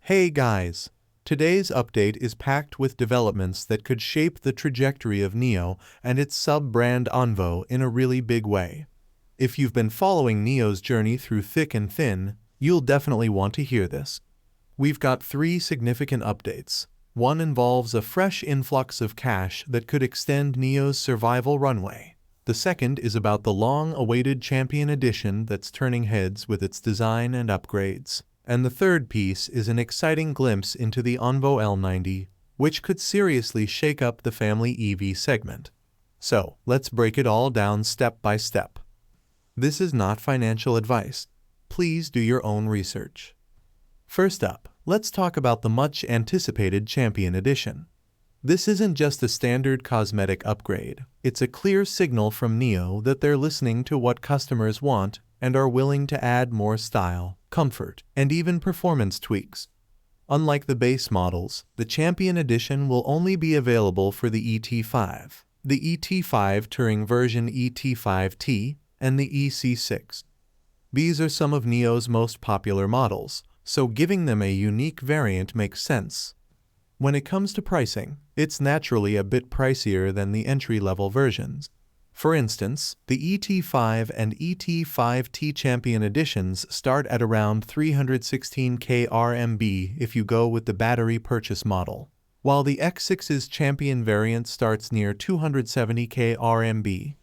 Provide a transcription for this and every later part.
Hey guys! Today's update is packed with developments that could shape the trajectory of NIO and its sub-brand ONVO in a really big way. If you've been following NIO's journey through thick and thin, you'll definitely want to hear this. We've got three significant updates. One involves a fresh influx of cash that could extend NIO's survival runway. The second is about the long-awaited Champion Edition that's turning heads with its design and upgrades. And the third piece is an exciting glimpse into the ONVO L90, which could seriously shake up the family EV segment. So, let's break it all down step by step. This is not financial advice. Please do your own research. First up, let's talk about the much-anticipated Champion Edition. This isn't just a standard cosmetic upgrade. It's a clear signal from NIO that they're listening to what customers want and are willing to add more style, comfort, and even performance tweaks. Unlike the base models, the Champion Edition will only be available for the ET5, the ET5 Touring version ET5T, and the EC6. These are some of NIO's most popular models, so giving them a unique variant makes sense. When it comes to pricing, it's naturally a bit pricier than the entry-level versions. For instance, the ET5 and ET5T Champion Editions start at around 316k RMB if you go with the battery purchase model, while the X6's Champion variant starts near 270k RMB.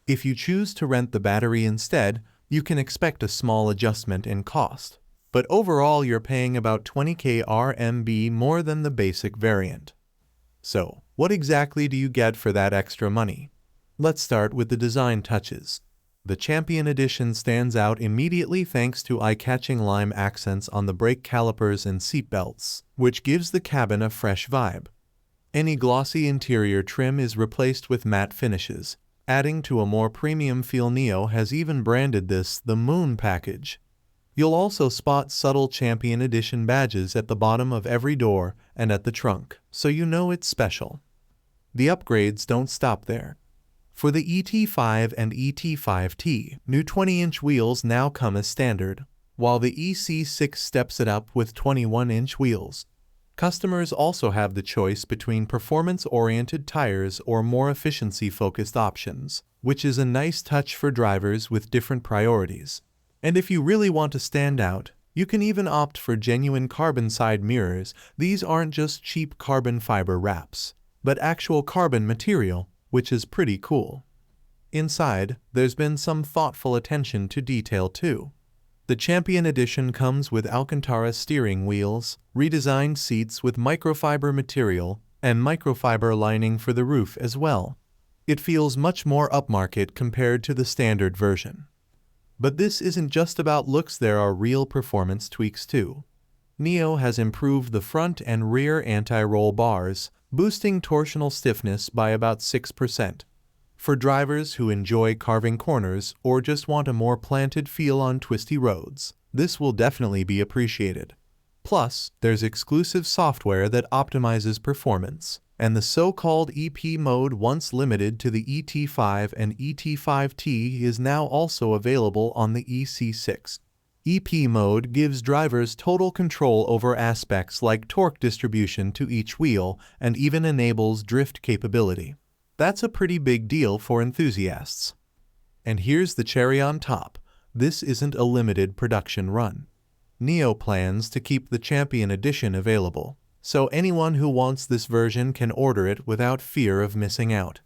If you choose to rent the battery instead, you can expect a small adjustment in cost, but overall you're paying about 20k RMB more than the basic variant. So, what exactly do you get for that extra money? Let's start with the design touches. The Champion Edition stands out immediately thanks to eye-catching lime accents on the brake calipers and seatbelts, which gives the cabin a fresh vibe. Any glossy interior trim is replaced with matte finishes, adding to a more premium feel. NIO has even branded this the Moon package. You'll also spot subtle Champion Edition badges at the bottom of every door and at the trunk, so you know it's special. The upgrades don't stop there. For the ET5 and ET5T, new 20-inch wheels now come as standard, while the EC6 steps it up with 21-inch wheels. Customers also have the choice between performance-oriented tires or more efficiency-focused options, which is a nice touch for drivers with different priorities. And if you really want to stand out, you can even opt for genuine carbon side mirrors. These aren't just cheap carbon fiber wraps, but actual carbon material, which is pretty cool. Inside, there's been some thoughtful attention to detail too. The Champion Edition comes with Alcantara steering wheels, redesigned seats with microfiber material, and microfiber lining for the roof as well. It feels much more upmarket compared to the standard version. But this isn't just about looks, there are real performance tweaks too. NIO has improved the front and rear anti-roll bars, boosting torsional stiffness by about 6%. For drivers who enjoy carving corners or just want a more planted feel on twisty roads, this will definitely be appreciated. Plus, there's exclusive software that optimizes performance, and the so-called EP mode, once limited to the ET5 and ET5T, is now also available on the EC6. EP mode gives drivers total control over aspects like torque distribution to each wheel and even enables drift capability. That's a pretty big deal for enthusiasts. And here's the cherry on top. This isn't a limited production run. NIO plans to keep the Champion Edition available, so anyone who wants this version can order it without fear of missing out.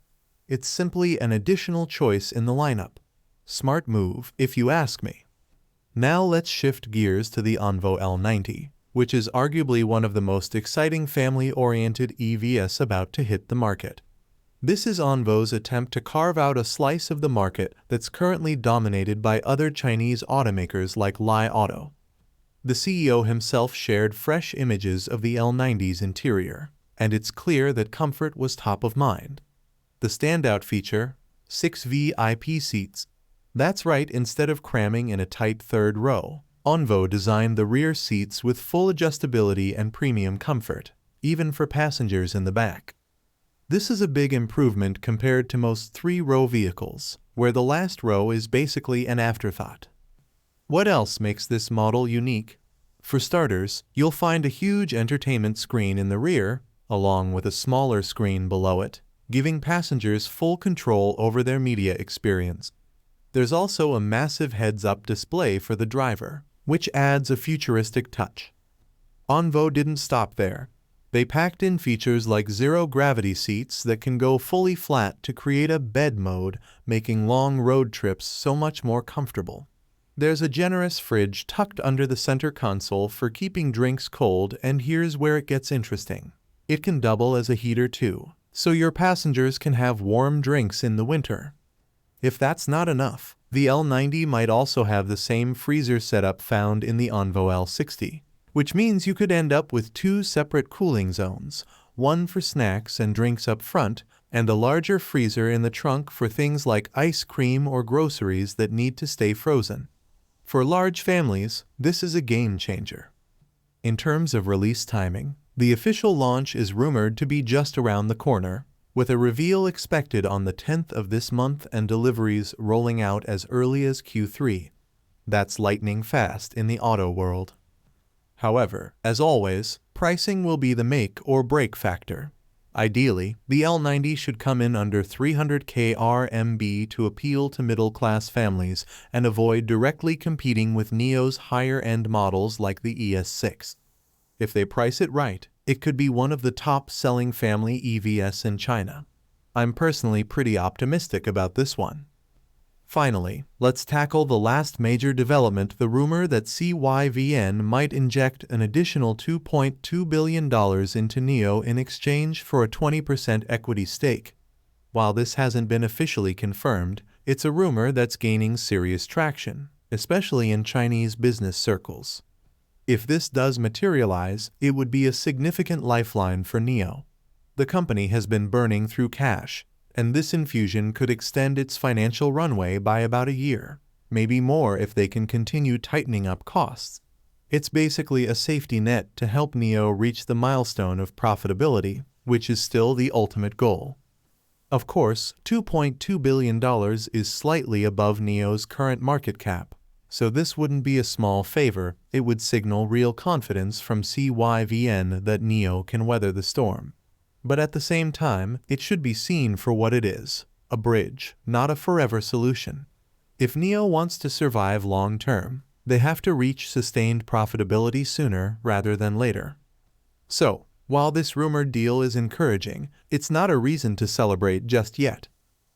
It's simply an additional choice in the lineup. Smart move, if you ask me. Now let's shift gears to the ONVO L90, which is arguably one of the most exciting family-oriented EVs about to hit the market. This is ONVO's attempt to carve out a slice of the market that's currently dominated by other Chinese automakers like Li Auto. The CEO himself shared fresh images of the L90's interior, and it's clear that comfort was top of mind. The standout feature? 6 VIP seats. That's right, instead of cramming in a tight third row, ONVO designed the rear seats with full adjustability and premium comfort, even for passengers in the back. This is a big improvement compared to most three-row vehicles, where the last row is basically an afterthought. What else makes this model unique? For starters, you'll find a huge entertainment screen in the rear, along with a smaller screen below it, giving passengers full control over their media experience. There's also a massive heads-up display for the driver, which adds a futuristic touch. ONVO didn't stop there. They packed in features like zero-gravity seats that can go fully flat to create a bed mode, making long road trips so much more comfortable. There's a generous fridge tucked under the center console for keeping drinks cold, and here's where it gets interesting. It can double as a heater too, so your passengers can have warm drinks in the winter. If that's not enough, the L90 might also have the same freezer setup found in the ONVO L60, which means you could end up with 2 separate cooling zones, one for snacks and drinks up front, and a larger freezer in the trunk for things like ice cream or groceries that need to stay frozen. For large families, this is a game changer. In terms of release timing, the official launch is rumored to be just around the corner, with a reveal expected on the 10th of this month and deliveries rolling out as early as Q3. That's lightning fast in the auto world. However, as always, pricing will be the make or break factor. Ideally, the L90 should come in under 300k RMB to appeal to middle-class families and avoid directly competing with NIO's higher-end models like the ES6. If they price it right, it could be one of the top-selling family EVs in China. I'm personally pretty optimistic about this one. Finally, let's tackle the last major development, the rumor that CYVN might inject an additional $2.2 billion into NIO in exchange for a 20% equity stake. While this hasn't been officially confirmed, it's a rumor that's gaining serious traction, especially in Chinese business circles. If this does materialize, it would be a significant lifeline for NIO. The company has been burning through cash, and this infusion could extend its financial runway by about a year, maybe more if they can continue tightening up costs. It's basically a safety net to help NIO reach the milestone of profitability, which is still the ultimate goal. Of course, $2.2 billion is slightly above NIO's current market cap, so this wouldn't be a small favor. It would signal real confidence from CYVN that NIO can weather the storm. But at the same time, it should be seen for what it is, a bridge, not a forever solution. If NIO wants to survive long-term, they have to reach sustained profitability sooner rather than later. So, while this rumored deal is encouraging, it's not a reason to celebrate just yet.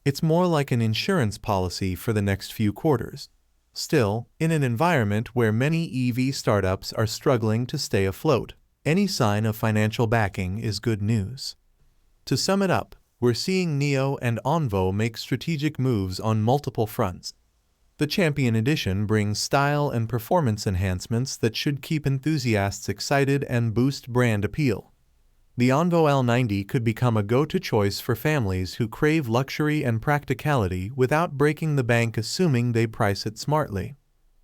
It's more like an insurance policy for the next few quarters. Still, in an environment where many EV startups are struggling to stay afloat, any sign of financial backing is good news. To sum it up, we're seeing NIO and ONVO make strategic moves on multiple fronts. The Champion Edition brings style and performance enhancements that should keep enthusiasts excited and boost brand appeal. The ONVO L90 could become a go-to choice for families who crave luxury and practicality without breaking the bank, assuming they price it smartly.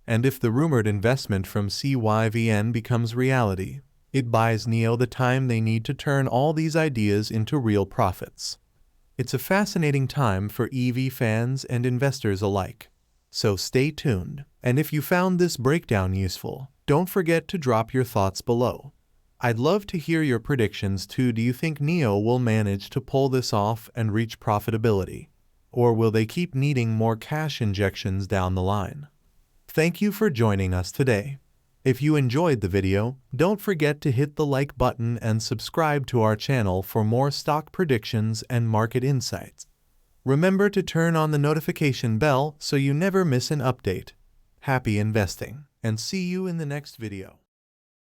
And if the rumored investment from CYVN becomes reality, it buys NIO the time they need to turn all these ideas into real profits. It's a fascinating time for EV fans and investors alike. So stay tuned, and if you found this breakdown useful, don't forget to drop your thoughts below. I'd love to hear your predictions too. Do you think NIO will manage to pull this off and reach profitability? Or will they keep needing more cash injections down the line? Thank you for joining us today. If you enjoyed the video, don't forget to hit the like button and subscribe to our channel for more stock predictions and market insights. Remember to turn on the notification bell so you never miss an update. Happy investing, and see you in the next video.